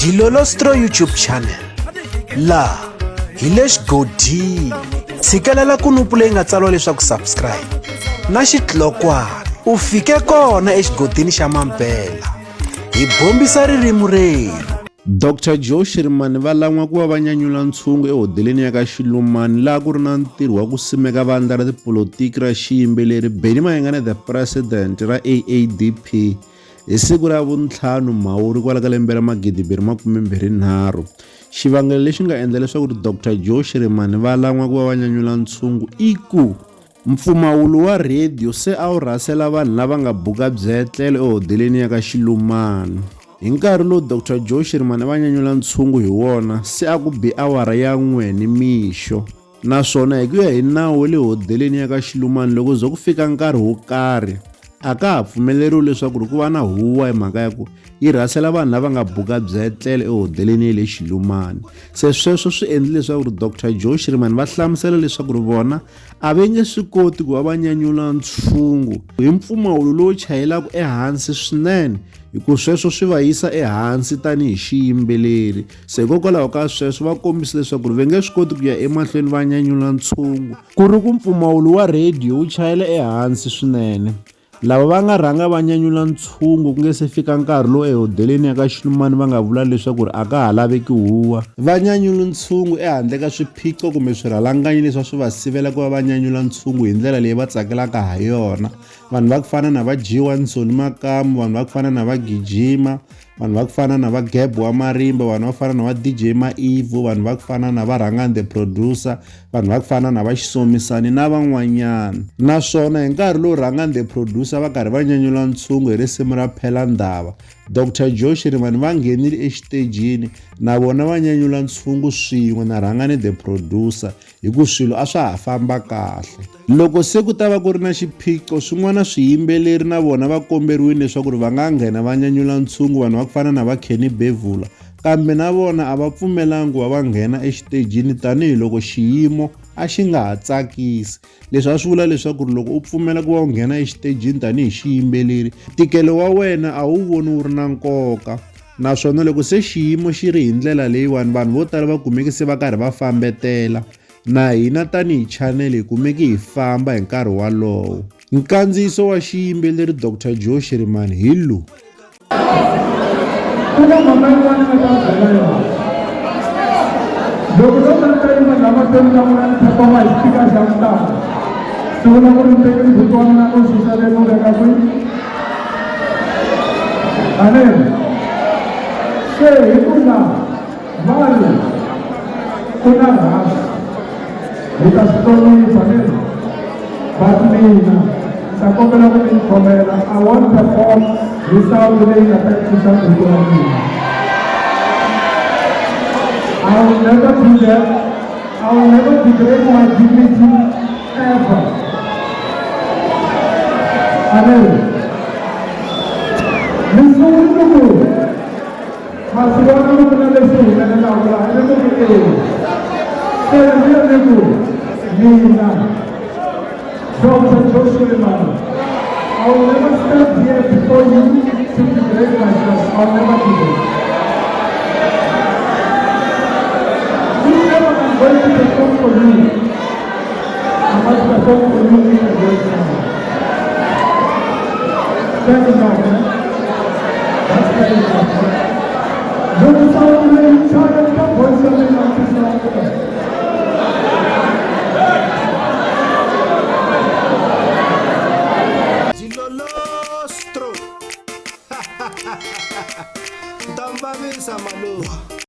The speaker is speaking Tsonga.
Dilolostro YouTube channel la hi le xigodini tshikelela kunupu leyi nga tsariwa leswaku subscribe na xitlokwana u fike kona exigodini xa Mampela hi bombisa ririmi rero. Dr. Joe Shirimani va lan'wa ku va va nyanyula ntshungu ehodeleni ya ka Xilumani laha ku ri na ntirho wa ku simeka vandla ra tipolotiki ra xiyimbeleri Benny Mayengani the president ra AADP hi siku ra vuntlhanu Mhawuri kwala ka lembe ra 2023. Xivangelo lexi nga endla leswaku Dr. Joe Shirimani va lan'wa ku va va nyanyula ntshungu i ku mpfumawulo wa radio se a wu rhasela vanhu lava nga buka byetlelo ehodeleni ya ka Xilumani. Hi nkarhi lowu Dr. Joe Shirimani va nyanyula ntshungu hi wona se a ku bi awara ya 1 nimixo, naswona hi ku ya hi nawu le hodeleni ya ka Xilumani loko zo ku fika nkarhi wo karhi a ka ha pfumeleriwi leswaku ku va na huwa hi mhaka ya ku yi rhasela vanhu lava nga buka byetlelo ehodeleni ya le Xilumani. Se sweswo swi endle leswaku Dr. Joe Shirimani va hlamusela leswaku vona a va nge swi koti ku va va nyanyula ntshungu hi mpfumawulo lowu chayelaka ehansi swinene, hikuva sweswo swi va yisa ehansi tanihi xiyimbeleri. Se hikokwalaho ka sweswo va kombisa leswaku va nge swi koti ku ya emahlweni va nyanyula ntshungu ku ri ku mpfumawulo wa radio wu chayela ehansi swinene. Lava va nga rhanga va nyanyula ntshungu ku nge se fika nkarhi lowu ehodeleni ya ka Xilumani va nga vula leswaku a ka ha laveki huwa, va nyanyula ntshungu ehandle ka swiphiqo kumbe swirhalanganyi leswi swi va sivela ku va va nyanyula ntshungu hi ndlela leyi va tsakelaka ha yona. Vanhu va ku fana na va Jiwansoni Makamu, vanhu va ku fana na va Gijima, vanhu va ku fana na va Geb wa Marimba, vanhu va fana na va DJ Maivu, vanhu va ku fana na va Rangani the producer, vanhu va ku fana na va Xisomisani na van'wanyana. Naswona hi nkarhi lowu Rangani the producer va karhi va nyanyula ntshungu hi risimu ra Phela Ndaba, Dr. Joe Shirimani va nghenile exitejini na vona va nyanyula ntshungu swin'we na Rangani the producer hikuva swilo a swa ha famba kahle. Loko se ku ta va ku ri na xiphiqo swin'wana swiyimbeleri na vona va komberiwile leswaku va nga nghena va nyanyula ntshungu, vanhu va ku fana na va Kenny Bevula, kambe na vona a va pfumelangi ku va va nghena exitejini tanihiloko xiyimo a xi nga ha tsakisi. Leswi a swi vula leswaku loko u pfumela ku va u nghena exitejini tanihi xiyimbeleri ntikelo wa wena a wu voni wu ri na nkoka. Naswona loko se xiyimo xi ri hi ndlela leyiwani vanhu vo tala va kumeki se va karhi va fambetela, na hina tanihi channel hi kumeki hi famba hi nkarhi walowo. Nkandziyiso wa xiyimbeleri Dr. Joe Shirimani hi lowu. I want to perform without delaying attention to me. I will never do that. I will never degrade my dignity ever. Amen. Listen to me. Masukano kunalesi na naula. Eno kike. Sera niko. Nina. Dr. Joe Shirimani. I will never stand here before you to degrade myself. I will never do that. Whoever I'm going to perform for you, I must perform for you in a great time. Thank you, man. That's very important. Don't sound really tired of voice of the artist. Dilolostro. Ndamba bisa malo.